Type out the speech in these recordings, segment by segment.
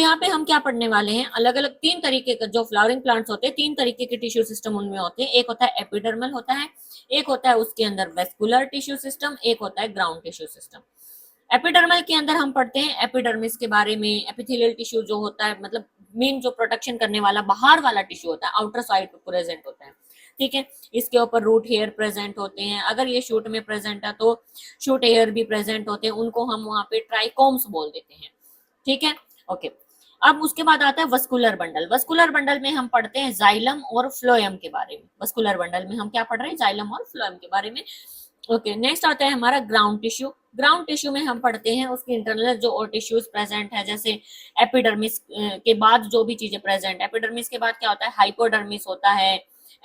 यहाँ पे हम क्या पढ़ने वाले हैं, अलग अलग तीन तरीके का जो फ्लावरिंग प्लांट्स होते हैं, तीन तरीके के टिश्यू सिस्टम उनमें होते हैं। एक होता है एपिडर्मल होता है, एक होता है उसके अंदर वेस्कुलर टिश्यू सिस्टम, एक होता है ग्राउंड टिश्यू सिस्टम। एपिडर्मल के अंदर हम पढ़ते हैं एपिडर्मिस के बारे में, एपिथेलियल टिश्यू जो होता है, मतलब मेन जो प्रोटेक्शन करने वाला बाहर वाला टिश्यू होता है, आउटर साइड प्रेजेंट होता है, ठीक है। इसके ऊपर रूट हेयर प्रेजेंट होते हैं, अगर ये शूट में प्रेजेंट है तो शूट हेयर भी प्रेजेंट होते हैं, उनको हम वहां पे ट्राइकोम्स बोल देते हैं, ठीक है, ओके। अब उसके बाद आता है वस्कुलर बंडल। वस्कुलर बंडल में हम पढ़ते हैं जाइलम और फ्लोएम के बारे में। वस्कुलर बंडल में हम क्या पढ़ रहे हैं, जाइलम और फ्लोएम के बारे में, ओके। नेक्स्ट आता है हमारा ग्राउंड टिश्यू। ग्राउंड टिश्यू में हम पढ़ते हैं उसके इंटरनल जो और टिश्यूज प्रेजेंट है, जैसे एपिडर्मिस के बाद जो भी चीजें प्रेजेंट, एपिडर्मिस के बाद क्या होता है, हाइपोडर्मिस होता है,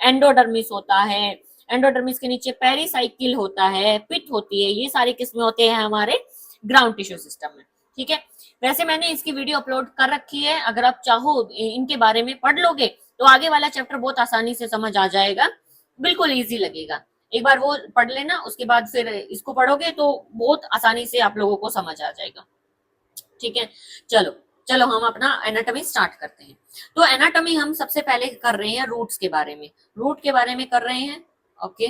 एंडोडर्मिस होता है, एंडोडर्मिस के नीचे पेरिसाइकिल होता है, पिट होती है, ये सारी किस्में होते हैं हमारे ग्राउंड टिश्यू सिस्टम में, ठीक है। वैसे मैंने इसकी वीडियो अपलोड कर रखी है, अगर आप चाहो इनके बारे में पढ़ लोगे तो आगे वाला चैप्टर बहुत आसानी से समझ आ जाएगा, बिल्कुल इजी लगेगा। एक बार वो पढ़ लेना, उसके बाद फिर इसको पढ़ोगे तो बहुत आसानी से आप लोगों को समझ आ जाएगा, ठीक है। चलो चलो हम अपना एनाटॉमी स्टार्ट करते हैं। तो एनाटॉमी हम सबसे पहले कर रहे हैं रूट्स के बारे में, रूट के बारे में कर रहे हैं, ओके।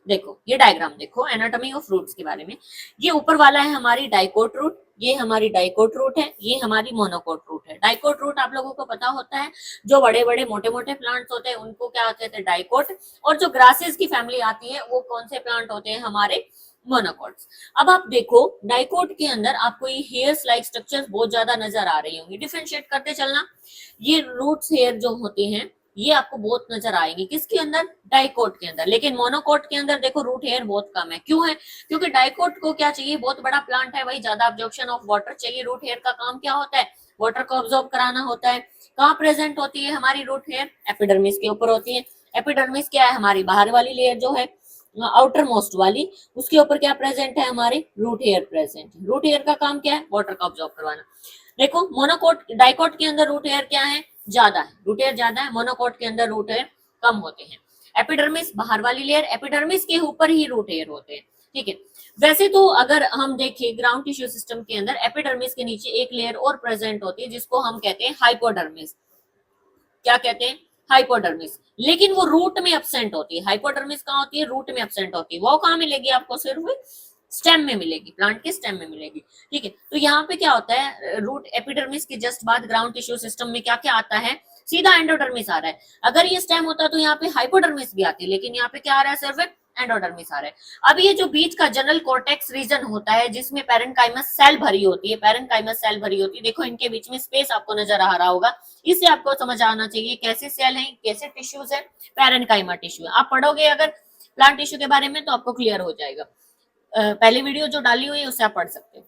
देखो ये डायग्राम देखो, एनाटॉमी ऑफ रूट्स के बारे में। ये ऊपर वाला है हमारी डाइकोट रूट, ये हमारी डाइकोट रूट है, ये हमारी मोनोकोट रूट है। डाइकोट रूट आप लोगों को पता होता है, जो बड़े बड़े मोटे मोटे प्लांट्स होते हैं उनको क्या कहते हैं, डाइकोट। और जो ग्रासेस की फैमिली आती है वो कौन से प्लांट होते हैं, हमारे मोनोकोट्स। अब आप देखो डाइकोट के अंदर आपको ये हेयर्स लाइक स्ट्रक्चर्स बहुत ज्यादा नजर आ रही होंगी, डिफरेंशिएट करते चलना। ये रूट्स हेयर जो होते हैं ये आपको बहुत नजर आएंगे, किसके अंदर, डाइकोट के अंदर। लेकिन मोनोकोट के अंदर देखो रूट हेयर बहुत कम है, क्यों है, क्योंकि डाइकोट को क्या चाहिए, बहुत बड़ा प्लांट है, वही ज्यादा ऑब्जॉर्प्शन ऑफ वाटर चाहिए। रूट हेयर का काम क्या होता है, वाटर को ऑब्जॉर्ब कराना होता है। कहाँ प्रेजेंट होती है हमारी रूट हेयर, एपिडर्मिस के ऊपर होती है। एपिडर्मिस क्या है, हमारी बाहर वाली लेयर जो है, आउटर मोस्ट वाली, उसके ऊपर क्या प्रेजेंट है, हमारे रूट हेयर प्रेजेंट है। रूट हेयर का काम क्या है, वाटर का ऑब्जॉर्ब करवाना। देखो मोनोकोट डाइकोट के अंदर रूट हेयर क्या है, ज्यादा है, रूट हेयर ज्यादा है, मोनोकोट के अंदर रूट हेयर कम होते हैं। एपिडर्मिस बाहर वाली लेयर, एपिडर्मिस के ऊपर ही रूट हेयर होते हैं, ठीक है। वैसे तो अगर हम देखें ग्राउंड टिश्यू सिस्टम के अंदर एपिडर्मिस के नीचे एक लेयर और प्रेजेंट होती है जिसको हम कहते हैं हाइपोडर्मिस। क्या कहते हैं, हाइपोडर्मिस। लेकिन वो रूट में एब्सेंट होती है। हाइपोडर्मिस कहाँ होती है, रूट में एब्सेंट होती है। वो कहाँ मिलेगी आपको, सिर्फ स्टेम में मिलेगी, प्लांट के स्टेम में मिलेगी, ठीक है। तो यहाँ पे क्या होता है, रूट एपिडर्मिस के जस्ट बाद ग्राउंड टिश्यू सिस्टम में क्या क्या आता है, सीधा एंडोडर्मिस आ रहा है। अगर ये स्टेम होता तो यहाँ पे हाइपोडर्मिस भी आती, लेकिन यहाँ पे क्या आ रहा है, सिर्फ एंडोडर्मिस आ रहा है। अब ये जो बीच का जनरल कॉर्टेक्स रीजन होता है जिसमें पैरेंकाइमस सेल भरी होती है, पैरेंकाइमस सेल भरी होती है, देखो इनके बीच में स्पेस आपको नजर आ रहा होगा, इससे आपको समझ आना चाहिए कैसे सेल है, कैसे टिश्यूज है, पैरेंकाइमा टिश्यू है। आप पढ़ोगे अगर प्लांट टिश्यू के बारे में तो आपको क्लियर हो जाएगा, पहली वीडियो जो डाली हुई है उससे आप पढ़ सकते हो।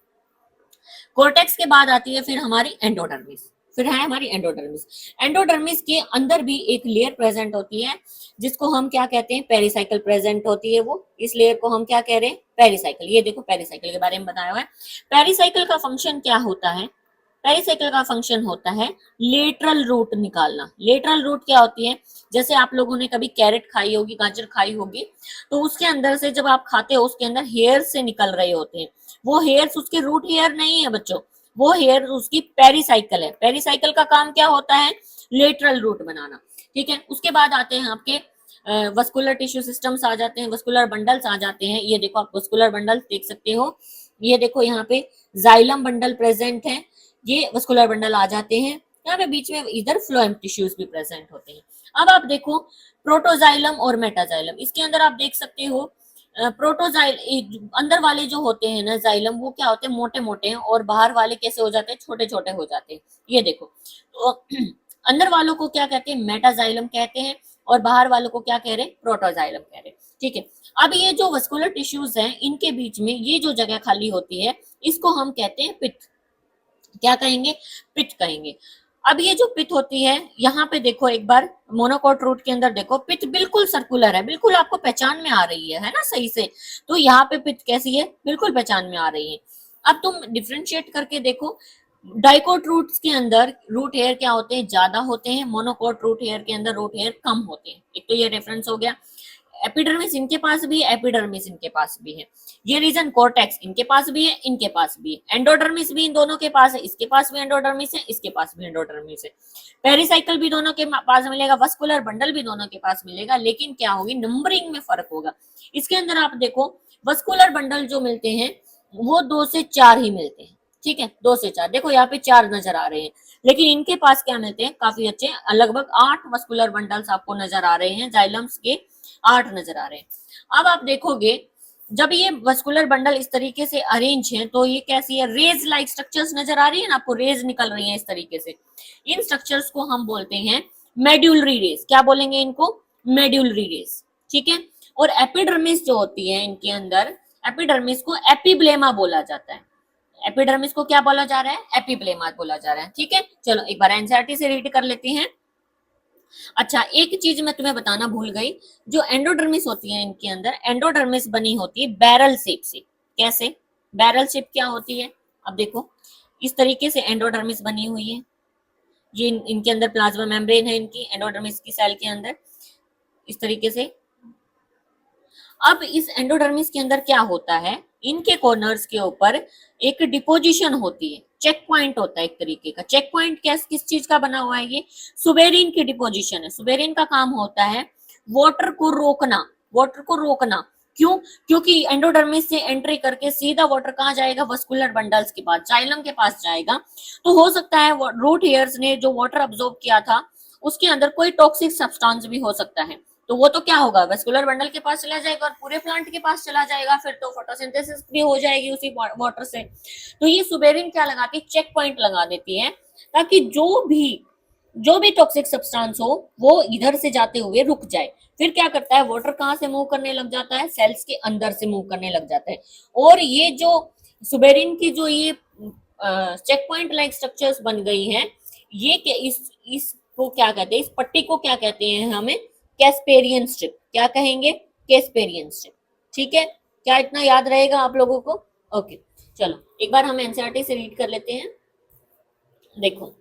कोर्टेक्स के बाद आती है फिर हमारी एंडोडर्मिस, फिर है हमारी एंडोडर्मिस। एंडोडर्मिस के अंदर भी एक लेयर प्रेजेंट होती है जिसको हम क्या कहते हैं, पेरिसाइकिल प्रेजेंट होती है। वो इस लेयर को हम क्या कह रहे हैं, पेरिसाइकिल। ये देखो पेरिसाइकिल के बारे में बताया हुआ है। पेरिसाइकिल का फंक्शन क्या होता है, पेरिसाइकिल का फंक्शन होता है लेटरल रूट निकालना। लेटरल रूट क्या होती है, जैसे आप लोगों ने कभी कैरेट खाई होगी, गाजर खाई होगी, तो उसके अंदर से जब आप खाते हो उसके अंदर हेयर से निकल रहे होते हैं, वो हेयर्स उसके रूट हेयर नहीं है बच्चों, वो हेयर उसकी पेरिसाइकिल है। पेरिसाइकिल का काम क्या होता है, लेटरल रूट बनाना, ठीक है। उसके बाद आते हैं आपके वस्कुलर टिश्यू सिस्टम्स आ जाते हैं, वस्कुलर बंडल्स आ जाते हैं। ये देखो आप वस्कुलर बंडल देख सकते हो, ये देखो यहाँ पे जाइलम बंडल प्रेजेंट है, ये वस्कुलर बंडल आ जाते हैं। यहाँ पे बीच में इधर फ्लोएम टिश्यूज भी प्रेजेंट होते हैं। अब आप देखो प्रोटोजाइलम और मेटाजाइलम, इसके अंदर आप देख सकते हो प्रोटोजाइल अंदर वाले जो होते हैं ना जाइलम, वो क्या होते हैं, मोटे मोटे हैं, और बाहर वाले कैसे हो जाते हैं, छोटे छोटे हो जाते हैं। ये देखो तो अंदर वालों को क्या कहते हैं, मेटाजाइलम कहते हैं, और बाहर वालों को क्या कह रहे हैं, प्रोटोजाइलम कह रहे हैं, ठीक है। अब ये जो वस्कुलर टिश्यूज हैं इनके बीच में ये जो जगह खाली होती है इसको हम कहते हैं पिट। क्या कहेंगे, पिट कहेंगे। अब ये जो पिट होती है, यहाँ पे देखो एक बार मोनोकोट रूट के अंदर देखो, पिट बिल्कुल सर्कुलर है, बिल्कुल आपको पहचान में आ रही है ना सही से। तो यहाँ पे पिट कैसी है, बिल्कुल पहचान में आ रही है। अब तुम डिफ्रेंशिएट करके देखो, डाइकोट रूट्स के अंदर रूट हेयर क्या होते हैं, ज्यादा होते हैं, मोनोकोट रूट हेयर के अंदर रूट हेयर कम होते हैं। एक तो ये रेफरेंस हो गया। एपिडर्मिस इनके पास भी है, एपिडर्मिस इनके पास भी है। ये रीजन कॉर्टेक्स इनके पास भी है, इनके पास भी है। एंडोडर्मिस भी इन दोनों के पास है, इसके पास भी एंडोडर्मिस है, इसके पास भी एंडोडर्मिस है। पेरिसाइकिल भी दोनों के पास मिलेगा, वस्कुलर बंडल भी दोनों के पास मिलेगा, लेकिन क्या होगी, नंबरिंग में फर्क होगा। इसके अंदर आप देखो वस्कुलर बंडल जो मिलते हैं वो 2 से 4 ही मिलते हैं, ठीक है, 2 से 4। देखो यहाँ पे 4 नजर आ रहे हैं, लेकिन इनके पास क्या मिलते हैं, काफी अच्छे, लगभग 8 वस्कुलर बंडल्स आपको नजर आ रहे हैं, जाइलम्स के 8 नजर आ रहे हैं। अब आप देखोगे जब ये वस्कुलर बंडल इस तरीके से अरेंज है तो ये कैसी है, रेज लाइक स्ट्रक्चर्स नजर आ रही है ना आपको, रेज निकल रही है इस तरीके से। इन स्ट्रक्चर्स को हम बोलते हैं मेड्यूलरी रेज। क्या बोलेंगे इनको, मेड्यूलरी रेज, ठीक है। और एपिडर्मिस जो होती है इनके अंदर, एपिडर्मिस को एपिब्लेमा बोला जाता है। एपिडर्मिस को क्या बोला जा रहा है, एपिब्लेमा बोला जा रहा है, ठीक है। चलो एक बार एनसीईआरटी से रीड कर लेते हैं। अच्छा, एक चीज मैं तुम्हें बताना भूल गई, जो एंडोडर्मिस होती है इनके अंदर, एंडोडर्मिस बनी होती है बैरल शेप से। कैसे, बैरल शेप क्या होती है, अब देखो इस तरीके से एंडोडर्मिस बनी हुई है। ये इनके अंदर प्लाज्मा मेम्ब्रेन है इनकी एंडोडर्मिस की सेल के अंदर, इस तरीके से। अब इस एंडोडर्मिस के अंदर क्या होता है, इनके कॉर्नर्स के ऊपर एक डिपोजिशन होती है, चेक पॉइंट होता है एक तरीके का। चेक पॉइंट किस चीज का बना हुआ है, ये सुबेरिन की डिपोजिशन है। सुबेरिन का काम होता है वाटर को रोकना, वाटर को रोकना। क्यों, क्योंकि एंडोडर्मिस से एंट्री करके सीधा वाटर कहाँ जाएगा, वस्कुलर बंडल्स के पास, जाइलम के पास जाएगा। तो हो सकता है रूट हेयर्स ने जो वाटर अब्सॉर्ब किया था उसके अंदर कोई टॉक्सिक सब्सटेंस भी हो सकता है, तो वो तो क्या होगा, वेस्कुलर बंडल के पास चला जाएगा और पूरे प्लांट के पास चला जाएगा, फिर तो फोटोसिंथेसिस भी हो जाएगी उसी वाटर से। तो ये सुबेरिन क्या लगाती है, चेक पॉइंट लगा देती है, ताकि जो भी टॉक्सिक सब्सटेंस हो वो इधर से जाते हुए रुक जाए। फिर क्या करता है, वाटर कहाँ से मूव करने लग जाता है, सेल्स के अंदर से मूव करने लग जाता है। और ये जो सुबेरिन की जो ये चेक पॉइंट लाइक स्ट्रक्चर्स बन गई हैं, ये इसको क्या कहते हैं, इस पट्टी को क्या कहते हैं हमें, कैस्पेरियन स्ट्रिप। क्या कहेंगे, कैस्पेरियन स्ट्रिप, ठीक है। क्या इतना याद रहेगा आप लोगों को, ओके। चलो एक बार हम एनसीईआरटी से रीड कर लेते हैं। देखो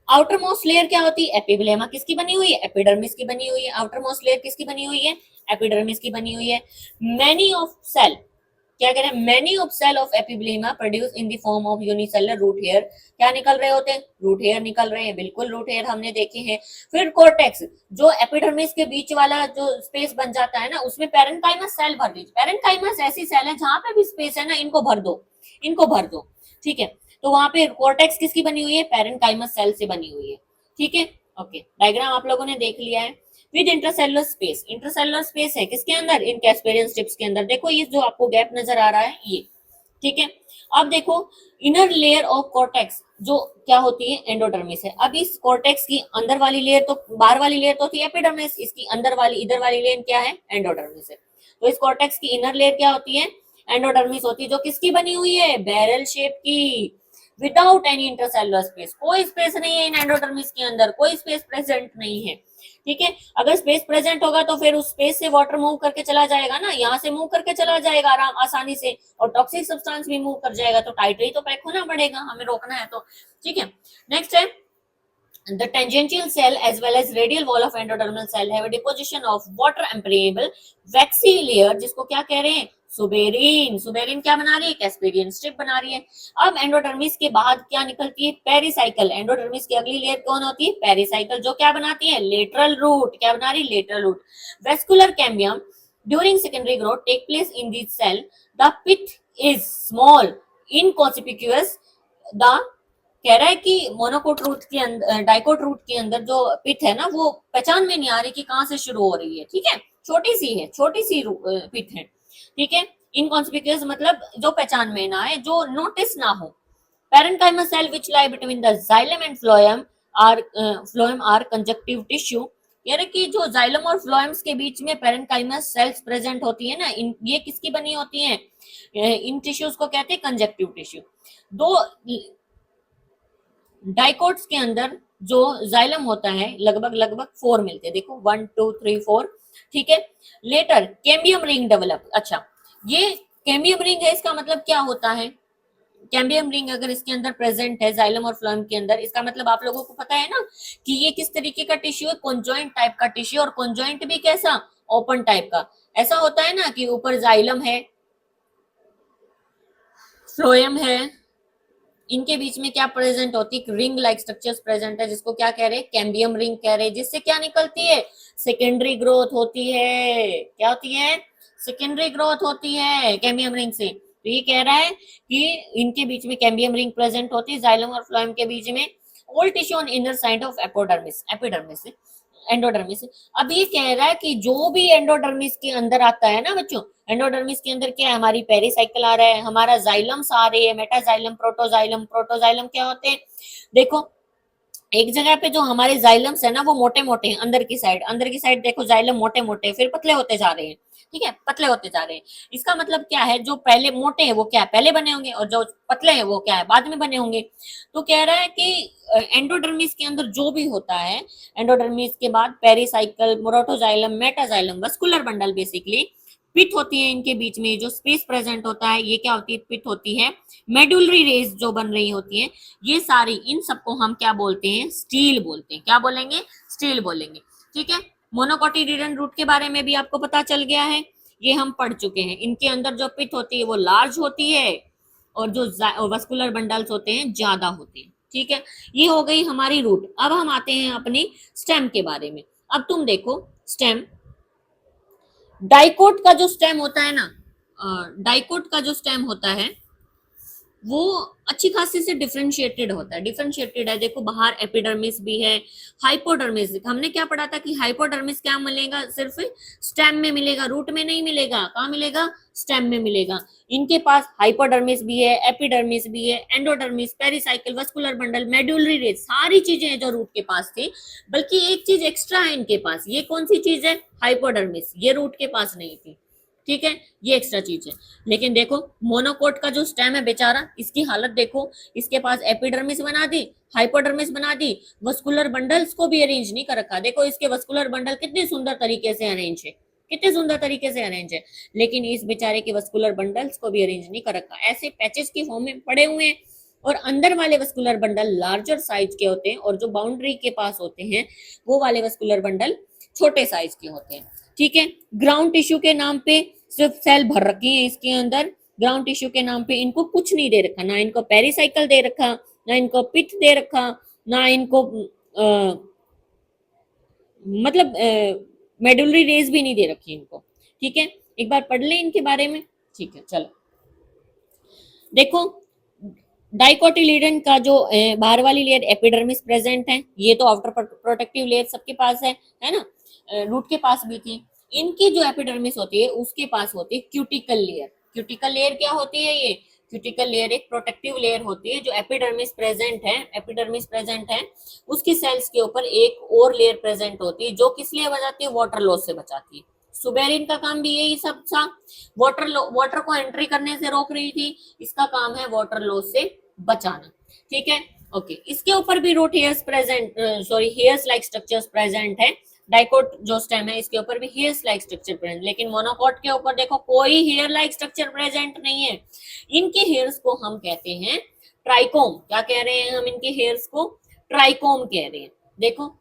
आउटर मोस्ट लेयर क्या होती है, एपिब्लेमा किसकी बनी हुई है, एपिडर्मिस की बनी हुई है। आउटर मोस्ट लेयर किसकी बनी हुई है, एपिडर्मिस की बनी हुई है। मैनी ऑफ सेल, क्या कह रहे हैं, many of cell of epiblema produce in the form of unicellular root hair. क्या निकल रहे होते हैं, रूट हेयर निकल रहे हैं, बिल्कुल रूट हेयर हमने देखे हैं। फिर कॉर्टेक्स, जो एपिडर्मिस के बीच वाला जो स्पेस बन जाता है ना, उसमें पेरेन्काइमस सेल भर दीजिए। पेरेन्काइमस ऐसी सेल है जहां पे भी स्पेस है ना, इनको भर दो, इनको भर दो, ठीक है। तो वहां पे कॉर्टेक्स किसकी बनी हुई है, पेरेन्काइमस सेल से बनी हुई है, ठीक है, ओके। डायग्राम आप लोगों ने देख लिया है। With intercellular space, intercellular space है किसके अंदर, इन कैस्पेरियन स्ट्रिप्स के अंदर। देखो ये जो आपको गैप नजर आ रहा है ये, ठीक है। अब देखो इनर लेयर ऑफ कॉर्टेक्स जो क्या होती है, एंडोडर्मिस है। अब इस कॉर्टेक्स की अंदर वाली लेयर तो, बाहर वाली लेयर तो थी एपिडर्मिस, इसकी अंदर वाली इधर वाली लेयर क्या है, एंडोडर्मिस है। तो इस कॉर्टेक्स की इनर लेयर क्या होती है, एंडोडर्मिस होती है, जो किसकी बनी हुई है, बैरल शेप की, विदाउट एनी इंटरसेलुलर स्पेस। कोई स्पेस नहीं है इन एंडोडर्मिस के अंदर, कोई स्पेस प्रेजेंट नहीं है, ठीक है। अगर स्पेस प्रेजेंट होगा तो फिर उस स्पेस से वाटर मूव करके चला जाएगा ना, यहाँ से मूव करके चला जाएगा आराम आसानी से, और टॉक्सिक सब्सटेंस भी मूव कर जाएगा। तो टाइटली तो पैक होना पड़ेगा, हमें रोकना है तो, ठीक है। नेक्स्ट है the tangential cell as well as radial wall of endodermal cell have a deposition of water impermeable waxy layer, जिसको क्या कह रहे हैं, सुबेरिन। सुबेरिन क्या बना रही है, कैस्पेरियन स्ट्रिप बना रही है। अब एंडोडर्मिस के बाद क्या निकलती है, पेरिसाइकल। एंडोडर्मिस की अगली लेयर कौन होती है, पेरिसाइकल, जो क्या बनाती है, लेटरल रूट। क्या बना रही है, lateral root. Vascular cambium during secondary growth take place in this cell, the pith is small inconspicuous. The कह रहा है कि मोनोकोट रूट के अंदर, डाइकोट रूट के अंदर जो पिथ है ना, वो पहचान में नहीं आ रही कि कहां से शुरू हो रही है, ठीक है। छोटी सी है, छोटी सी पिथ है, ठीक है। इनकॉन्स्पिक्यूअस मतलब जो पहचान में ना आए, जो नोटिस ना हो। Parenchymas cell which lie between the xylem and phloem are conjunctive tissue. कह रहे कि जो जाइलम और फ्लोएम्स के बीच में पेरेन्काइमस सेल्स प्रेजेंट होती है ना, ये किसकी बनी होती है, इन टिश्यूज को कहते हैं कंजक्टिव टिश्यू। दो डाइकोट्स के अंदर जो जाइलम होता है लगभग 4 मिलते हैं, देखो 1 2 3 4, ठीक है। Later cambium ring develop. अच्छा, ये कैम्बियम रिंग है, इसका मतलब क्या होता है, कैम्बियम रिंग अगर इसके अंदर प्रेजेंट है जाइलम और फ्लोएम के अंदर, इसका मतलब आप लोगों को पता है ना कि ये किस तरीके का टिश्यू है, कॉन्जॉइंट टाइप का टिश्यू, और कॉन्जॉइंट भी कैसा, ओपन टाइप का। ऐसा होता है ना कि ऊपर जाइलम है, फ्लोएम है, इनके बीच में क्या प्रेजेंट होती है, रिंग लाइक स्ट्रक्चर्स प्रेजेंट है, जिसको क्या कह रहे हैं, कैम्बियम रिंग कह रहे हैं, जिससे क्या निकलती है, सेकेंडरी ग्रोथ होती है। क्या होती है, सेकेंडरी ग्रोथ होती है कैम्बियम रिंग से। तो ये कह रहा है कि इनके बीच में कैम्बियम रिंग प्रेजेंट होती है, जाइलम और फ्लोएम के बीच में। All tissue on inner side of epidermis, epidermis endodermis. अब ये कह रहा है कि जो भी एंडोडर्मिस के अंदर आता है ना बच्चों, एंडोडर्मिस के अंदर क्या है, हमारी पेरिसाइकिल आ रहा है, हमारा जाइलम्स आ रही है, मेटाजाइलम, प्रोटोजाइलम। प्रोटोजाइलम क्या होते हैं, देखो एक जगह पे जो हमारे जाइलम्स है ना वो मोटे मोटे हैं, अंदर की साइड देखो जाइलम मोटे मोटे, फिर पतले होते जा रहे हैं, ठीक है, पतले होते जा रहे हैं। इसका मतलब क्या है, जो पहले मोटे हैं वो क्या है, पहले बने होंगे, और जो पतले हैं वो क्या है, बाद में बने होंगे। तो कह रहा है कि एंडोडर्मिस के अंदर जो भी होता है, एंडोडर्मिस के बाद pericycle, protoxylem, metaxylem, vascular bundle, basically pit होती है इनके बीच में, जो स्पेस प्रेजेंट होता है ये क्या होती है, पिट होती है। मेडुलरी रेस जो बन रही होती है, ये सारी, इन सबको हम क्या बोलते हैं, स्टील बोलते हैं। क्या बोलेंगे, स्टील बोलेंगे, ठीक है। मोनोकोटिलीडन रूट के बारे में भी आपको पता चल गया है, ये हम पढ़ चुके हैं। इनके अंदर जो पिट होती है वो लार्ज होती है, और जो वस्कुलर बंडल्स होते हैं ज्यादा होते हैं, ठीक है। ये हो गई हमारी रूट। अब हम आते हैं अपनी स्टेम के बारे में। अब तुम देखो स्टेम, डाइकोट का जो स्टेम होता है ना, डाइकोट का जो स्टेम होता है वो अच्छी खासी से डिफरेंशिएटेड होता है। डिफरेंशिएटेड है, देखो बाहर एपिडर्मिस भी है, हाइपोडर्मिस। हमने क्या पढ़ा था कि हाइपोडर्मिस क्या मिलेगा, सिर्फ स्टेम में मिलेगा, रूट में नहीं मिलेगा। कहाँ मिलेगा, स्टेम में मिलेगा। इनके पास हाइपोडर्मिस भी है, एपिडर्मिस भी है, endodermis, pericycle, vascular bundle, medullary race, सारी चीजें हैं जो रूट के पास थी। बल्कि एक चीज एक्स्ट्रा है इनके पास, ये कौन सी चीज है, हाइपोडर्मिस, ये रूट के पास नहीं थी, ठीक है, ये एक्स्ट्रा चीज है। लेकिन देखो मोनोकोट का जो स्टेम है बेचारा, इसकी हालत देखो, इसके पास एपिडर्मिस बना दी, हाइपोडर्मिस बना दी, वस्कुलर बंडल्स को भी अरेंज नहीं कर रखा। देखो इसके वस्कुलर बंडल कितने सुंदर तरीके से अरेंज है, कितने सुंदर तरीके से अरेंज है, लेकिन इस बेचारे के वस्कुलर बंडल्स को भी अरेंज नहीं कर रखा, ऐसे पैचेस की फॉर्म में पड़े हुए हैं। और अंदर वाले वस्कुलर बंडल लार्जर साइज के होते हैं, और जो बाउंड्री के पास होते हैं वो वाले वस्कुलर बंडल छोटे साइज के होते हैं, ठीक है। ग्राउंड टिश्यू के नाम पे सिर्फ सेल भर रखी है इसके अंदर, ग्राउंड टिश्यू के नाम पे इनको कुछ नहीं दे रखा, ना इनको पेरिसाइकल दे रखा, ना इनको पिट दे रखा, ना इनको मतलब मेडुलरी रेस भी नहीं दे रखी इनको, ठीक है। एक बार पढ़ ले इनके बारे में, ठीक है। चलो देखो डाइकोटिलीडन का जो बाहर वाली लेयर एपिडर्मिस प्रेजेंट है, ये तो आउटर प्रोटेक्टिव लेयर सबके पास है ना, रूट के पास भी थी। इनकी जो एपिडर्मिस होती है उसके पास होती है क्यूटिकल लेयर। क्यूटिकल लेयर क्या होती है, ये क्यूटिकल लेयर एक प्रोटेक्टिव लेयर होती है। जो एपिडर्मिस प्रेजेंट है, एपिडर्मिस प्रेजेंट है, उसकी सेल्स के ऊपर एक और लेयर प्रेजेंट होती है, जो किस लिए बचाती है, वाटर लॉस से बचाती है। सुबेरिन का काम भी यही सब था, वाटर को एंट्री करने से रोक रही थी, इसका काम है वाटर लॉस से बचाना, ठीक है। ओके, इसके ऊपर भी root hairs present, sorry hairs like structures present है। डाइकोट जो स्टेम है इसके ऊपर भी हेयर्स लाइक स्ट्रक्चर प्रेजेंट, लेकिन मोनोकोट के ऊपर देखो कोई हेयर लाइक स्ट्रक्चर प्रेजेंट नहीं है। इनके हेयर्स को हम कहते हैं ट्राइकोम। क्या कह रहे हैं हम, इनके हेयर्स को ट्राइकोम कह रहे हैं। देखो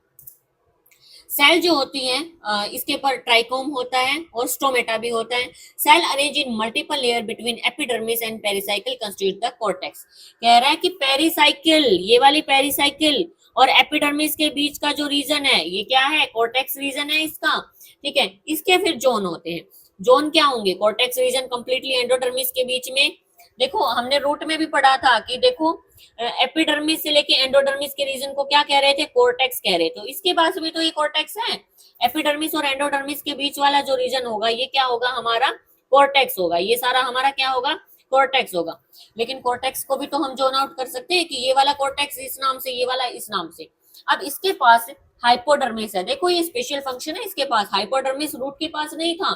सेल जो होती है इसके ऊपर ट्राइकोम होता है और स्टोमेटा भी होता है। Cell arrange in multiple layer between epidermis and pericycle constitute the cortex. कह रहा है कि पेरिसाइकिल, ये वाली पेरिसाइकिल और एपिडर्मिस के बीच का जो रीजन है ये क्या है, कॉर्टेक्स रीजन है इसका, ठीक है। इसके फिर जोन होते हैं। जोन क्या होंगे, कॉर्टेक्स रीजन कंप्लीटली एंडोडर्मिस के बीच में। देखो हमने रूट में भी पढ़ा था कि देखो एपिडर्मिस से लेके एंडोडर्मिस के रीजन को क्या कह रहे थे, कोर्टेक्स कह रहे थे। तो इसके पास भी तो ये कोर्टेक्स है। एपिडर्मिस और एंडोडर्मिस के बीच वाला जो रीजन होगा ये क्या होगा, हमारा कोर्टेक्स होगा। ये सारा हमारा क्या होगा, कोर्टेक्स होगा। लेकिन कोर्टेक्स को भी तो हम जोन आउट कर सकते हैं कि ये वाला कोर्टेक्स इस नाम से, ये वाला इस नाम से। अब इसके पास हाइपोडर्मिस है, देखो ये स्पेशल फंक्शन है इसके पास। हाइपोडर्मिस रूट के पास नहीं था,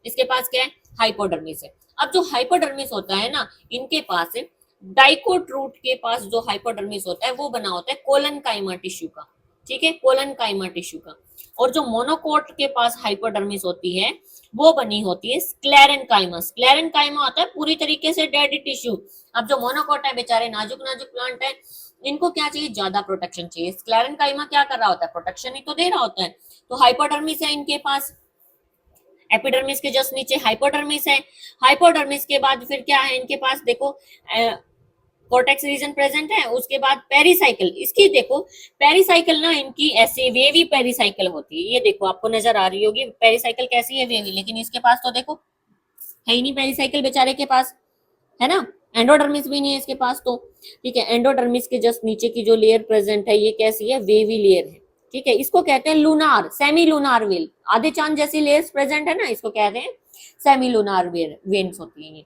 इसके पास क्या है, हाइपोडर्मिस है। अब जो हाइपोडर्मिस होता है ना, इनके पास डाइकोट रूट के पास जो हाइपोडर्मिस होता है वो बना होता है कोलन काइमा टिश्यू का, ठीक है, कोलन काइमा टिश्यू का। और जो मोनोकोट के पास हाइपोडर्मिस होती है वो बनी होती है स्क्लेरेनकाइमा। स्क्लेरेनकाइमा होता है पूरी तरीके से डेड टिश्यू। अब जो मोनोकोट है बेचारे नाजुक नाजुक प्लांट है, इनको क्या चाहिए, ज्यादा प्रोटेक्शन चाहिए। स्क्लेरेनकाइमा क्या कर रहा होता है, प्रोटेक्शन ही तो दे रहा होता है। तो हाइपोडर्मिस है इनके पास, एपिडर्मिस के जस्ट नीचे हाइपोडर्मिस है। हाइपोडर्मिस के बाद फिर क्या है इनके पास, देखो कोर्टेक्स रीजन प्रेजेंट है, उसके बाद पेरिसाइकिल। इसकी देखो पेरिसाइकिल ना इनकी ऐसे वेवी पेरिसाइकिल होती है, ये देखो आपको नजर आ रही होगी पेरिसाइकिल कैसी है, वेवी। लेकिन इसके पास तो देखो है ही नहीं पेरिसाइकिल बेचारे के पास, है ना। एंडोडर्मिस भी नहीं है इसके पास तो। ठीक है, एंडोडर्मिस के जस्ट नीचे की जो लेयर प्रेजेंट है ये कैसी है, वेवी लेयर है। ठीक है, इसको कहते हैं लूनार, सेमी लूनार वेल। आधे चांद जैसी लेयर्स प्रेजेंट है ना, इसको कहते हैं सेमी लूनार वेन्स होती है, ये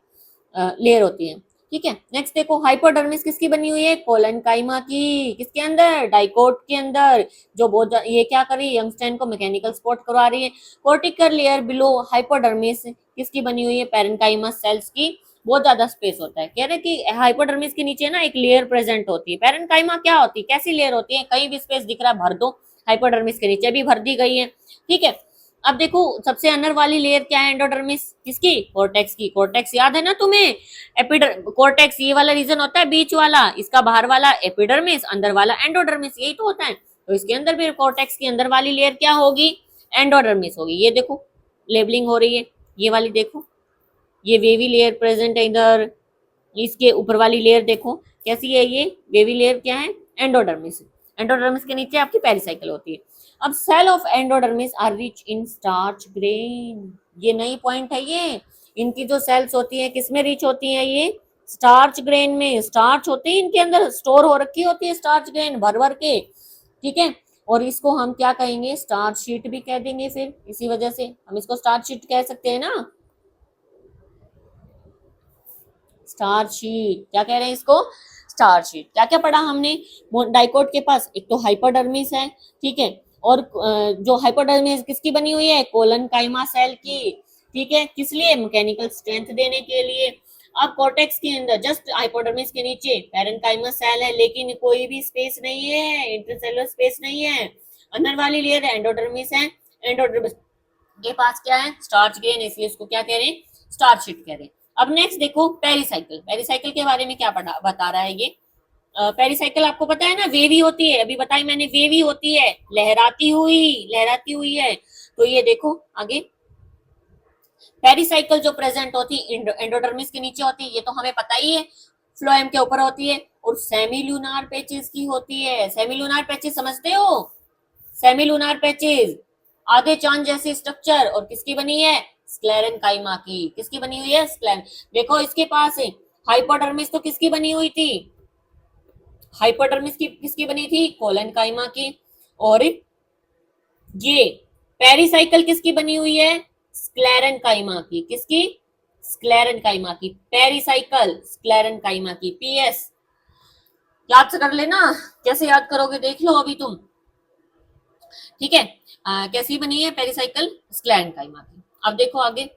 लेयर होती है। ठीक है, नेक्स्ट देखो हाइपोडर्मिस किसकी बनी हुई है, कोलेनकाइमा की। किसके अंदर, डाइकोट के अंदर। जो बहुत ये क्या कर रही है, यंगस्टेन को मैकेनिकल सपोर्ट करवा रही है। कोर्टिकल लेयर बिलो हाइपोडर्मिस किसकी बनी हुई है, पेरेन्काइमा सेल्स की। बहुत ज्यादा स्पेस होता है, कह रहे कि हाइपोडर्मिस के नीचे ना एक लेयर प्रेजेंट होती है। पेरेन्काइमा क्या होती है, कैसी लेयर होती है, कहीं भी स्पेस दिख रहा है भर दो, हाइपोडर्मिस के नीचे भी भर दी गई है। ठीक है, अब देखो सबसे अंदर वाली लेयर क्या है, एंडोडर्मिस किसकी, कोर्टेक्स की। कोर्टेक्स याद है ना तुम्हें, कोर्टेक्स ये वाला रीजन होता है बीच वाला, इसका बाहर वाला एपिडर्मिस, अंदर वाला एंडोडर्मिस, यही तो होता है। तो इसके अंदर भी कोर्टेक्स की अंदर वाली लेयर क्या होगी, एंडोडर्मिस होगी। ये देखो लेबलिंग हो रही है, ये वाली देखो, ये वेवी लेयर प्रेजेंट है इधर। इसके ऊपर वाली लेयर देखो कैसी है, ये वेवी लेयर क्या है, एंडोडर्मिस। एंडोडर्मिस के नीचे आपकी पेरिसाइकिल होती है। अब cell of endodermis are rich in starch grain, ये नई पॉइंट है ये। इनकी जो सेल्स होती है किसमें रिच होती है, ये स्टार्च ग्रेन में। स्टार्च होती है इनके अंदर, स्टोर हो रखी होती है स्टार्च ग्रेन भर भर के। ठीक है, और इसको हम क्या कहेंगे, स्टार्च शीट भी कह देंगे। फिर इसी वजह से हम इसको स्टार्च शीट कह सकते हैं ना, स्टार शीट। क्या कह रहे हैं इसको, स्टार शीट। क्या क्या पढ़ा हमने, डाइकोट के पास एक तो हाइपोडर्मिस है। ठीक है, और जो हाइपोडर्मिस किसकी बनी हुई है, कोलन काइमा सेल की। ठीक है, किस लिए, मैकेनिकल स्ट्रेंथ देने के लिए। अब कोर्टेक्स के अंदर जस्ट हाइपोडर्मिस के नीचे पेरेन्काइमा सेल है, लेकिन कोई भी स्पेस नहीं है, इंटरसेलुलर स्पेस नहीं है। अंदर वाली लेयर एंडोडर्मिस है, एंडोडर्मिस के पास क्या है, स्टार्च ग्रेन, इसलिए इसको क्या कह रहे हैं, स्टार्च शीट कह रहे हैं। अब नेक्स्ट देखो पेरिसाइकिल। पेरिसाइकिल के बारे में क्या बता रहा है ये, पेरिसाइकिल आपको पता है ना, वेवी होती है, अभी बताई मैंने, वेवी होती है, लहराती हुई है। तो ये देखो आगे पेरिसाइकिल जो प्रेजेंट होती है एंडोडर्मिस के नीचे होती है, ये तो हमें पता ही है, फ्लोएम के ऊपर होती है। और सेमीलूनार पेचेस की होती है। सेमीलूनार पेचेस समझते हो, सेमीलूनार पेचेस, आधे चांद जैसी स्ट्रक्चर, और किसकी बनी है, स्क्लेरेनकाइमा की। किसकी बनी हुई है, स्क्लेरन। देखो इसके पास है हाइपोडर्मिस, तो किसकी बनी हुई थी, हाइपोडर्मिस की किसकी बनी थी, कोलेनकाइमा की। और ये पेरिसाइकिल किसकी बनी हुई है, स्क्लेरेनकाइमा की। किसकी, स्क्लेरेनकाइमा की। पेरिसाइकिल स्क्लेरेनकाइमा की। पीएस याद से कर लेना, कैसे याद करोगे देख लो अभी तुम। ठीक है, कैसी बनी है पेरिसाइकिल, स्क्लेरेनकाइमा की। अब देखो आगे,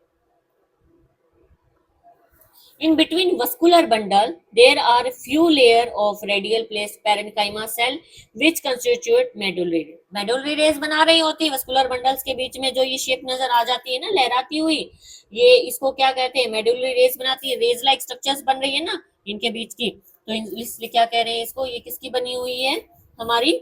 in between vascular bundle there are few layer of radial placed parenchyma cell which constitute medullary rays. medullary rays बना रही होती है vascular bundles के बीच में, जो ये शेप नजर आ जाती है ना लहराती हुई, ये इसको क्या कहते हैं, medullary rays बनाती है। रेज लाइक स्ट्रक्चर्स बन रही है ना इनके बीच की, तो इसलिए क्या कह रहे हैं इसको, ये किसकी बनी हुई है, हमारी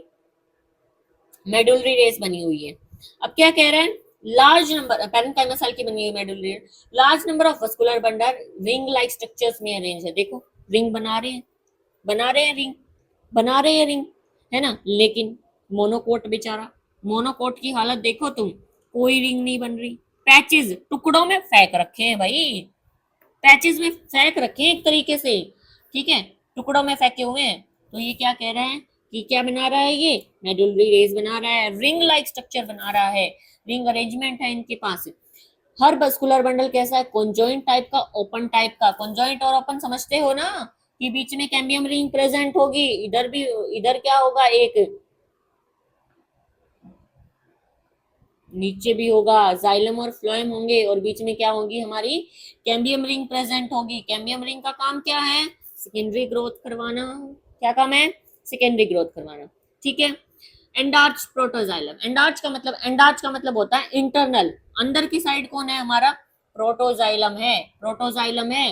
मेडुलरी रेस बनी हुई है। अब क्या कह रहे हैं, लार्ज नंबर पेरेन्काइमा सेल की बनी हुई medullary, large number of vascular bundle ring like structures में अरेंज है। देखो रिंग बना रहे हैं, रिंग बना रहे हैं रिंग, है ना। लेकिन मोनोकोट बेचारा, मोनोकोट की हालत देखो तुम, कोई रिंग नहीं बन रही। पैचेस टुकड़ों में फेंक रखे हैं भाई, पैचेस में फेंक रखे हैं एक तरीके से। ठीक है, टुकड़ों में फेंके हुए हैं। तो ये क्या कह रहा है कि क्या बना रहा है, ये मेडुलरी रेस बना रहा है, रिंग लाइक स्ट्रक्चर बना रहा है, रिंग अरेंजमेंट है इनके पास। हर बस्कुलर बंडल कैसा है, कॉन्जॉइंट टाइप का, ओपन टाइप का। कॉन्जॉइंट और ओपन समझते हो ना, कि बीच में कैम्बियम रिंग प्रेजेंट होगी, इधर भी, इधर क्या होगा, एक नीचे भी होगा, जाइलम और फ्लोएम होंगे, और बीच में क्या होगी, हमारी कैम्बियम रिंग प्रेजेंट होगी। कैम्बियम रिंग का काम क्या है, सेकेंडरी ग्रोथ करवाना। क्या काम है, सेकेंडरी ग्रोथ करवाना। ठीक है, एंडार्च प्रोटोजाइलम, एंडार्च का मतलब होता है इंटरनल, अंदर की साइड कौन है हमारा, प्रोटोजाइलम है, प्रोटोजाइलम है।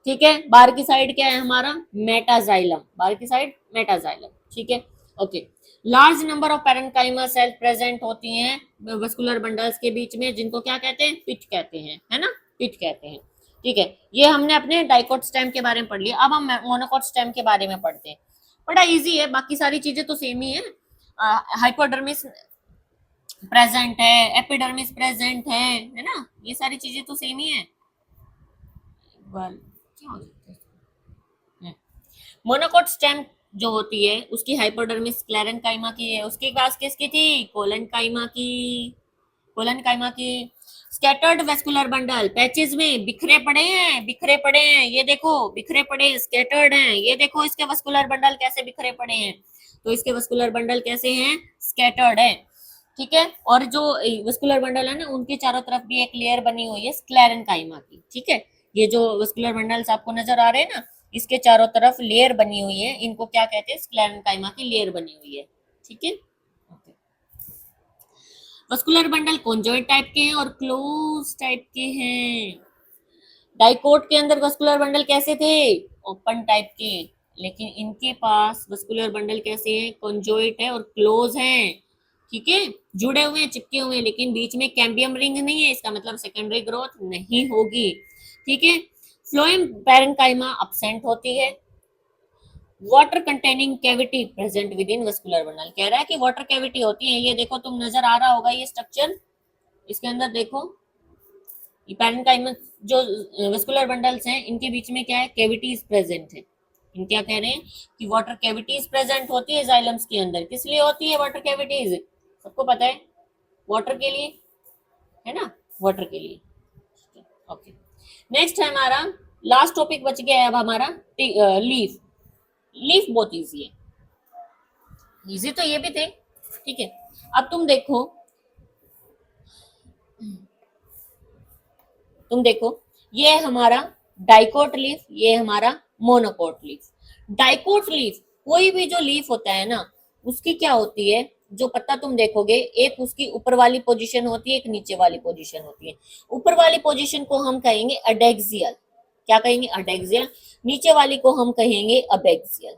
ठीक है, बाहर की साइड क्या है हमारा, मेटाजाइलम, बाहर की साइड मेटाजाइलम। ठीक है, okay. Large number of parenchyma cell present होती हैं वस्कुलर बंडल्स के बीच में, जिनको क्या कहते हैं, पिट कहते हैं, है ना, पिट कहते हैं। ठीक है, ये हमने अपने डाइकोट स्टेम के बारे में पढ़ लिया। अब हम मोनोकोट स्टेम के बारे में पढ़ते हैं। बड़ा इजी है, बाकी सारी चीजें तो सेम ही है। हाइपोडर्मिस प्रेजेंट है, एपिडर्मिस प्रेजेंट है ना, ये सारी चीजें तो सेम ही है। क्या हो सकता है, मोनोकोट स्टेम जो होती है उसकी हाइपोडर्मिस क्लेरेंकाइमा की है, उसके पास किसकी थी, कोलेनकाइमा की, कोलेनकाइमा की। स्कैटर्ड वेस्कुलर बंडल पैचेस में बिखरे पड़े हैं, बिखरे पड़े हैं, ये देखो बिखरे पड़े, स्कैटर्ड हैं, ये देखो इसके वेस्कुलर बंडल कैसे बिखरे पड़े हैं, तो इसके वेस्कुलर बंडल कैसे हैं, स्कैटर्ड है। ठीक है, और जो वेस्कुलर बंडल है ना, उनके चारों तरफ भी एक लेयर बनी हुई है स्क्लेरेंकाइमा की। ठीक है, ये जो वेस्कुलर बंडल्स आपको नजर आ रहे हैं ना, इसके चारों तरफ लेयर बनी हुई है, इनको क्या कहते हैं, स्क्लेरेंकाइमा की लेयर बनी हुई है। ठीक है, वस्कुलर बंडल कॉन्जॉइंट टाइप के हैं और क्लोज टाइप के हैं। डाइकोट के अंदर वस्कुलर बंडल कैसे थे, ओपन टाइप के, लेकिन इनके पास वस्कुलर बंडल कैसे हैं, कॉन्जॉइंट है और क्लोज हैं। ठीक है, जुड़े हुए हैं, चिपके हुए हैं, लेकिन बीच में कैम्बियम रिंग नहीं है, इसका मतलब सेकेंडरी ग्रोथ नहीं होगी। ठीक है, फ्लोएम पैरेन्काइमा अब्सेंट होती है। Water containing cavity present with in vascular bundle, कह रहा है कि वाटर कैविटी होती है, ये देखो तुम नजर आ रहा होगा ये स्ट्रक्चर, इसके अंदर देखो, ये पैरेन्काइमा जो वस्कुलर बंडल्स हैं इनके बीच में क्या है, कैविटीज प्रेजेंट है। इन क्या कह रहे हैं कि वाटर कैविटीज प्रेजेंट होती है जाइलम्स के अंदर, किस लिए होती है वाटर कैविटीज, सबको पता है, वाटर के लिए, है ना, वाटर के लिए। ओके, नेक्स्ट है हमारा लास्ट टॉपिक बच गया है अब हमारा, लीफ। लीफ बहुत इजी है, इजी तो ये भी थे। ठीक है, अब तुम देखो, ये है हमारा डाइकोट लीफ, ये है हमारा मोनोकोट लीफ। डाइकोट लीफ, कोई भी जो लीफ होता है ना, उसकी क्या होती है, जो पत्ता तुम देखोगे, एक उसकी ऊपर वाली पोजीशन होती है, एक नीचे वाली पोजीशन होती है। ऊपर वाली पोजीशन को हम कहेंगे अडेक्सियल, क्या कहेंगे, अडेक्सियल। नीचे वाली को हम कहेंगे अबेक्सियल,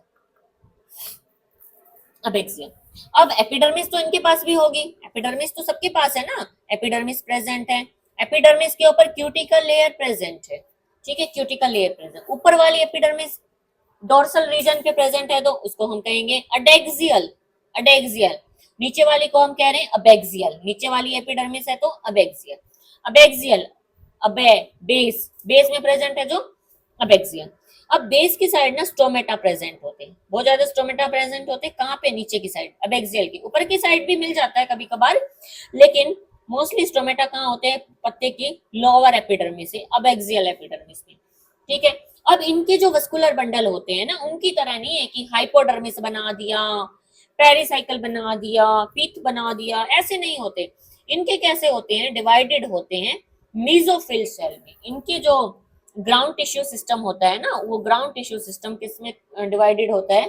अबेक्सियल। अब एपिडर्मिस तो इनके पास भी होगी, एपिडर्मिस तो सबके पास है ना, एपिडर्मिस प्रेजेंट है, एपिडर्मिस के ऊपर क्यूटिकल लेयर प्रेजेंट है। ठीक है, क्यूटिकल लेयर प्रेजेंट, ऊपर वाली एपिडर्मिस डोर्सल रीजन पे प्रेजेंट है, तो उसको हम कहेंगे अडेक्सियल, अडेक्सियल। नीचे वाली को हम कह रहे हैं अबेक्सियल, नीचे वाली एपिडर्मिस है तो अबेक्सियल, अबेक्सियल। अबे बेस, बेस में प्रेजेंट है जो अबेक्सियल। अब बेस की साइड ना स्टोमेटा प्रेजेंट होते हैं, बहुत ज्यादा स्टोमेटा प्रेजेंट होते हैं, कहाँ पे, नीचे की साइड, अबेक्सियल की। ऊपर की साइड भी मिल जाता है कभी कभार, लेकिन मोस्टली स्टोमेटा कहाँ होते हैं, पत्ते की लोअर एपिडर्मिस से, अबेक्सियल एपिडर्मिस में। ठीक है, अब इनके जो वस्कुलर बंडल होते हैं ना, उनकी तरह नहीं है कि हाइपोडर्मिस बना दिया, पेरिसाइकल बना दिया, पीथ बना दिया, ऐसे नहीं होते। इनके कैसे होते हैं, डिवाइडेड होते हैं मीजोफिल सेल में। इनके जो ग्राउंड टिश्यू सिस्टम होता है ना, वो ग्राउंड टिश्यू सिस्टम किसमें डिवाइडेड होता है,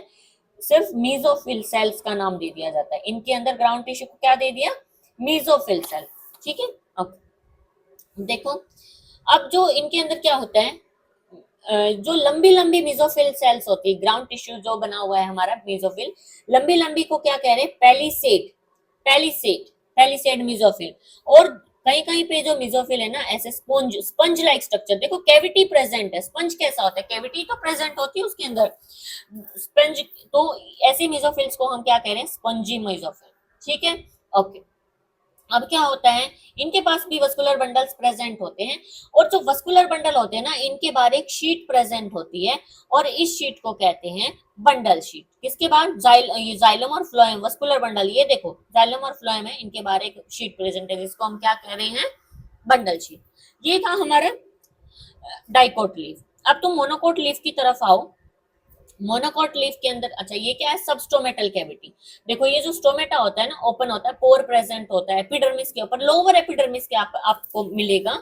सिर्फ मीजोफिल सेल्स का नाम दे दिया जाता है। इनके अंदर ग्राउंड टिश्यू को क्या दे दिया, मीजोफिल सेल। ठीक है, अब देखो, अब जो इनके अंदर क्या होता है, जो लंबी लंबी मेसोफिल सेल्स होती है, ग्राउंड टिश्यू जो बना हुआ है हमारा मेसोफिल, लंबी लंबी को क्या कह रहे हैं, पेलिसेड, पेलिसेड, पेलिसेड मेसोफिल। और कहीं कहीं पे जो मेसोफिल है ना, ऐसे स्पंज, स्पंज लाइक स्ट्रक्चर, देखो कैविटी प्रेजेंट है, स्पंज कैसा होता है, कैविटी तो प्रेजेंट होती है उसके अंदर, स्पंज, तो ऐसी मेसोफिल्स को हम क्या कह रहे हैं, स्पंजी मेसोफिल। ठीक है, ओके। अब क्या होता है, इनके पास भी वस्कुलर बंडल्स प्रेजेंट होते हैं, और जो वस्कुलर बंडल होते हैं ना, इनके बाहर एक शीट प्रेजेंट होती है, और इस शीट को कहते हैं बंडल शीट। किसके बाहर, ये जाइलम और फ्लोएम, वस्कुलर बंडल, ये देखो जाइलम और फ्लोएम है, इनके बाहर एक शीट प्रेजेंट है, जिसको हम क्या कह रहे हैं, बंडल शीट। ये था हमारा डाइकोट लीफ। अब तुम मोनोकोट लीफ की तरफ आओ। मोनोकोट लीफ के अंदर, अच्छा ये क्या है, सबस्टोमेटल कैविटी। देखो ये जो स्टोमेटा होता है ना, ओपन होता है, पोर प्रेजेंट होता है एपिडर्मिस के ऊपर, लोअर एपिडर्मिस के आपको मिलेगा।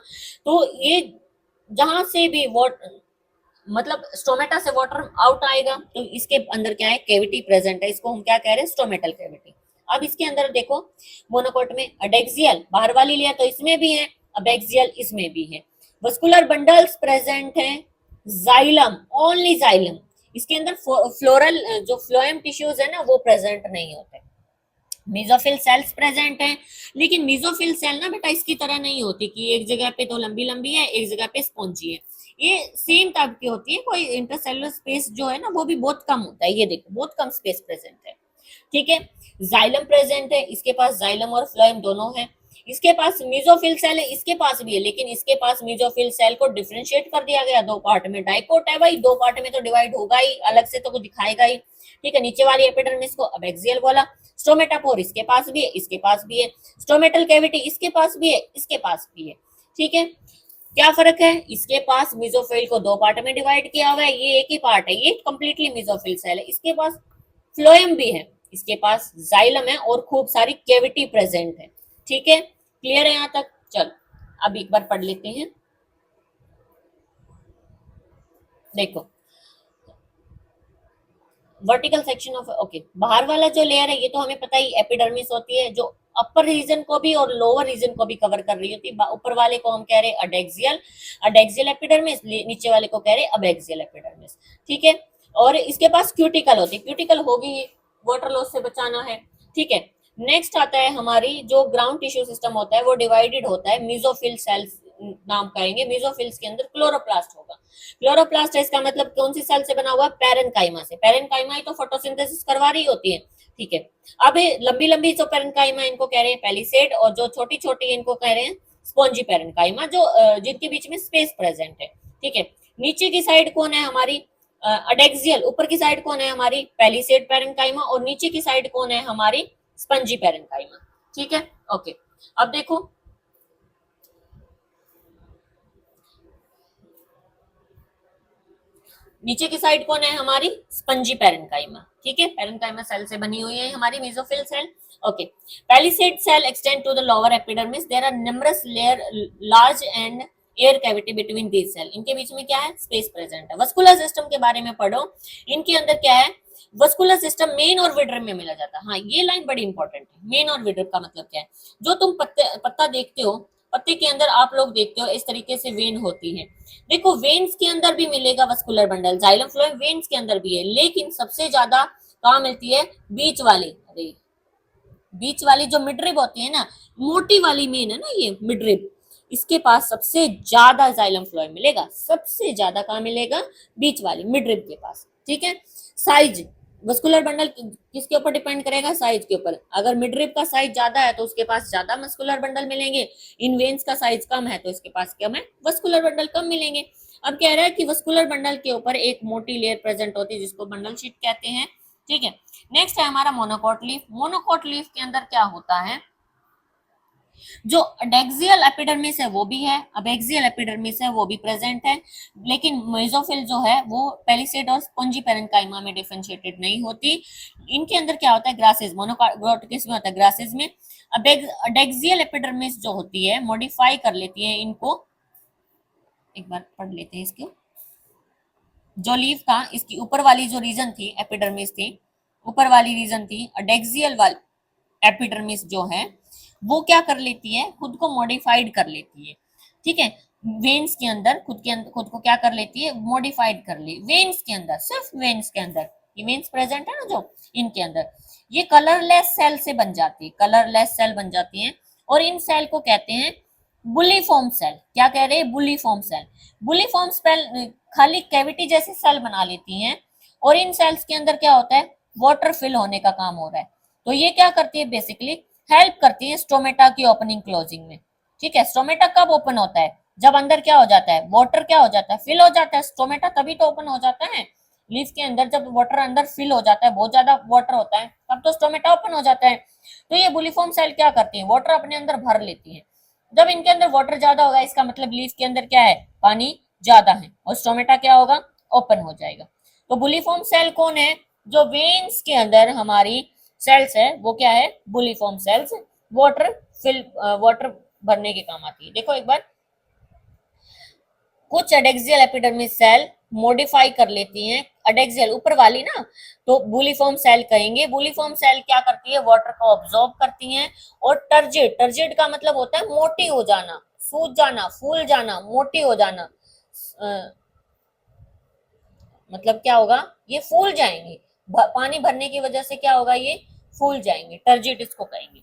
तो ये जहां से भी वाटर, मतलब स्टोमेटा से वाटर आउट आएगा, तो इसके अंदर क्या है, कैविटी प्रेजेंट है, इसको हम क्या कह रहे हैं, स्टोमेटल कैविटी। अब इसके अंदर देखो मोनोकोट में अडेक्सियल बाहर वाली लेयर तो इसमें भी है, अबेक्सियल इसमें भी है। वस्कुलर बंडल्स प्रेजेंट है, जाइलम, ओनली जाइलम, इसके अंदर फ्लोरल जो फ्लोएम टिश्यूज है ना वो प्रेजेंट नहीं होते। मेसोफिल सेल्स प्रेजेंट हैं, लेकिन मेसोफिल सेल ना बेटा इसकी तरह नहीं होती कि एक जगह पे तो लंबी लंबी है, एक जगह पे स्पॉन्जी है, ये सेम टाइप की होती है। कोई इंटरसेलुलर स्पेस जो है ना वो भी बहुत कम होता है, ये देखो बहुत कम स्पेस प्रेजेंट है, ठीक है। जाइलम प्रेजेंट है, इसके पास जाइलम और फ्लोएम दोनों है। इसके पास मेसोफिल सेल है, इसके पास भी है, लेकिन इसके पास मेसोफिल सेल को डिफरेंशिएट कर दिया गया दो पार्ट में। डाइकोट है भाई, दो पार्ट में तो डिवाइड होगा ही, अलग से तो कुछ दिखाएगा ही, ठीक है। नीचे वाली एपिडर्मिस को अबैक्सियल बोला। स्टोमेटापोर इसके पास भी है, इसके पास भी है। स्टोमेटल कैविटी इसके पास भी है, इसके पास भी है, ठीक है। क्या फर्क है, इसके पास मेसोफिल को दो पार्ट में डिवाइड किया हुआ है, ये एक ही पार्ट है, ये कंप्लीटली मेसोफिल सेल है। इसके पास फ्लोएम भी है, इसके पास जाइलम है और खूब सारी कैविटी प्रेजेंट है, ठीक है। क्लियर है यहाँ तक? चलो अब एक बार पढ़ लेते हैं। देखो वर्टिकल सेक्शन ऑफ, ओके, बाहर वाला जो लेयर है ये तो हमें पता ही एपिडर्मिस होती है, जो अपर रीजन को भी और लोअर रीजन को भी कवर कर रही होती है। ऊपर वाले को हम कह रहे हैं अडेक्सियल, अडेक्सियल एपिडर्मिस, नीचे वाले को कह रहे हैं अबैक्सियल एपिडर्मिस, ठीक है। और इसके पास क्यूटिकल होती है, क्यूटिकल होगी वाटर लॉस से बचाना है, ठीक है। नेक्स्ट आता है हमारी जो ग्राउंड टिश्यू सिस्टम होता है वो डिवाइडेड होता है मेसोफिल सेल्स नाम कहेंगे। मेसोफिल्स के अंदर क्लोरोप्लास्ट होगा। क्लोरोप्लास्ट है इसका मतलब कौन सी सेल से बना हुआ? पैरेनकाइमा से। पैरेनकाइमा ही तो फोटोसिंथेसिस करवा रही होती है, ठीक है। अब लंबी लंबी जो पैरेनकाइमा इनको कह रहे हैं पैलिसेड, और जो छोटी छोटी इनको कह रहे हैं स्पॉन्जी पैरेनकाइमा, जो जिनके बीच में स्पेस प्रेजेंट है, ठीक है। नीचे की साइड कौन है हमारी? अडेक्सियल। ऊपर की साइड कौन है हमारी? पैलिसेड पैरेनकाइमा, और नीचे की साइड कौन है हमारी? स्पंजी पैरेनकाइमा, ठीक है, ओके। अब देखो नीचे की साइड कौन है हमारी? स्पंजी पैरेनकाइमा, ठीक है। पैरेनकाइमा सेल से बनी हुई है हमारी mesophyll cell, okay. Palisade cell extend to the lower epidermis, there are numerous layer large and air cavity between these cell, इनके बीच में क्या है? स्पेस प्रेजेंट है। वस्कुलर सिस्टम के बारे में पढ़ो, इनके अंदर क्या है? वस्कुलर सिस्टम मेन और विड्रम में मिला जाता है। हाँ ये लाइन बड़ी इंपॉर्टेंट है, मेन और विड्रम का मतलब क्या है? जो तुम पत्ता देखते हो, पत्ते के अंदर आप लोग देखते हो इस तरीके से वेन होती है, देखो वेन्स के अंदर भी मिलेगा vascular bundle, xylem phloem veins के अंदर भी है, लेकिन सबसे ज्यादा कहाँ मिलती है? बीच वाली, अरे बीच वाली जो मिडरिब होती है ना, मोटी वाली मेन है ना ये मिडरिब, इसके पास सबसे ज्यादा जाइलम फ्लोएम मिलेगा। सबसे ज्यादा कहाँ मिलेगा? बीच वाली मिडरिब के पास, ठीक है। साइज, मस्कुलर बंडल किसके ऊपर डिपेंड करेगा? साइज के ऊपर। अगर मिडरिब का साइज ज्यादा है तो उसके पास ज्यादा मस्कुलर बंडल मिलेंगे, इन वेन्स का साइज कम है तो इसके पास कम है, वस्कुलर बंडल कम मिलेंगे। अब कह रहा है कि वस्कुलर बंडल के ऊपर एक मोटी लेयर प्रेजेंट होती है जिसको बंडल शीट कहते हैं, ठीक है। नेक्स्ट है हमारा मोनोकोट लीफ। मोनोकोट लीफ के अंदर क्या होता है? जो अडेक्सियल एपिडर्मिस है वो भी है, अबैक्सियल एपिडर्मिस है वो भी प्रेजेंट है, लेकिन मेसोफिल जो है वो पैलिसेड और स्पंजी पैरेनकाइमा में डिफरेंशिएटेड नहीं होती। इनके अंदर क्या होता है? ग्रासेस, मोनोकोट किस में होता है? ग्रासेस में। अडेक्सियल एपिडर्मिस जो होती है मॉडिफाई कर लेती है इनको, एक बार पढ़ लेते हैं इसके। जो लीफ था इसकी ऊपर वाली जो रीजन थी एपिडर्मिस थी, ऊपर वाली रीजन थी अडेक्सियल वाली एपिडर्मिस जो है वो क्या कर लेती है? खुद को मॉडिफाइड कर लेती है, ठीक है। वेन्स के अंदर खुद को क्या कर लेती है? मॉडिफाइड कर ली। वेन्स के अंदर, सिर्फ वेन्स के अंदर, ये वेन्स प्रेजेंट है ना जो, इनके अंदर ये कलरलेस सेल से बन जाती है, कलरलेस सेल बन जाती है, और इन सेल को कहते हैं बुलीफॉर्म सेल। क्या कह रहे हैं? Bulliform cell. बुलीफॉर्म सेल खाली कैविटी जैसे सेल बना लेती हैं, और इन सेल्स के अंदर क्या होता है? वाटर फिल होने का काम हो रहा है। तो ये क्या करती है? बेसिकली हेल्प करती है स्टोमेटा की ओपनिंग क्लोजिंग में, ठीक है। स्टोमेटा कब ओपन होता है? जब अंदर क्या हो जाता है? वाटर क्या हो जाता है? फिल हो जाता है। स्टोमेटा तभी तो ओपन हो जाता है लीफ के अंदर, जब वाटर अंदर फिल हो जाता है, बहुत ज्यादा वाटर होता है, तब तो स्टोमेटा ओपन हो जाता है। तो ये बुलीफॉर्म सेल क्या करती है? वाटर अपने अंदर भर लेती है। जब इनके अंदर वाटर ज्यादा होगा इसका मतलब लीफ के अंदर क्या है? पानी ज्यादा है, और स्टोमेटा क्या होगा? ओपन हो जाएगा। तो बुलीफॉर्म सेल कौन है? जो वेन्स के अंदर हमारी सेल्स है वो क्या है? Bulliform cells, water fill, water भरने के काम आती है। देखो एक बार, कुछ एडेक्सियल एपिडर्मिस सेल मॉडिफाई कर लेती हैं अडेक्सियल ऊपर वाली ना, तो बुलीफॉर्म सेल कहेंगे। बुलीफॉर्म सेल क्या करती है, वाटर को ऑब्जॉर्ब करती हैं। और टर्जिड, टर्जिड का मतलब होता है मोटी हो जाना, सूज जाना, फूल जाना, मोटी हो जाना। मतलब क्या होगा, ये फूल जाएंगे, पानी भरने की वजह से क्या होगा, ये फूल जाएंगे, टर्जिट इसको कहेंगे।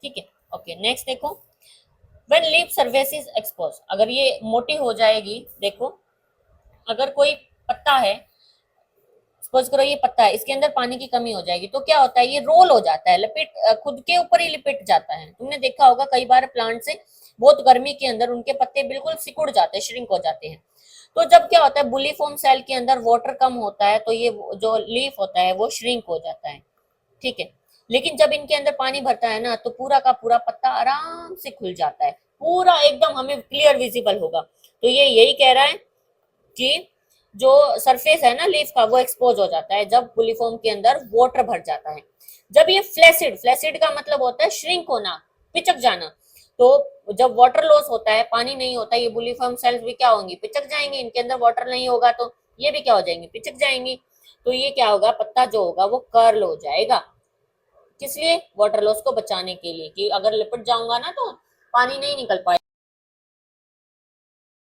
ठीक है, ओके नेक्स्ट देखो, when leaf surface is expose, अगर ये मोटी हो जाएगी, देखो अगर कोई पत्ता है, सपोज करो ये पत्ता है, इसके अंदर पानी की कमी हो जाएगी तो क्या होता है, ये रोल हो जाता है, खुद के ऊपर ही लिपट जाता है। तुमने देखा होगा कई बार प्लांट से बहुत गर्मी के अंदर उनके पत्ते बिल्कुल सिकुड़ जाते हैं, श्रिंक हो जाते हैं। तो जब क्या होता है, बुलीफॉर्म सेल के अंदर वाटर कम होता है तो ये जो लीफ होता है वो श्रिंक हो जाता है। ठीक है, लेकिन जब इनके अंदर पानी भरता है ना, तो पूरा का पूरा पत्ता आराम से खुल जाता है, पूरा एकदम हमें क्लियर विजिबल होगा। तो ये यही कह रहा है कि जो सरफेस है ना लीफ का, वो एक्सपोज हो जाता है जब बुलीफॉर्म के अंदर वाटर भर जाता है। जब ये फ्लैसिड, फ्लैसिड का मतलब होता है श्रिंक होना, पिचक जाना। तो जब वाटर लॉस होता है, पानी नहीं होता, ये बुलीफॉर्म सेल्स भी क्या होंगी, पिचक जाएंगे, इनके अंदर वाटर नहीं होगा तो ये भी क्या हो जाएंगे, पिचक जाएंगी। तो ये क्या होगा, पत्ता जो होगा वो कर्ल हो जाएगा। किस लिए, वाटर लॉस को बचाने के लिए, कि अगर लिपट जाऊंगा ना तो पानी नहीं निकल पाएगा।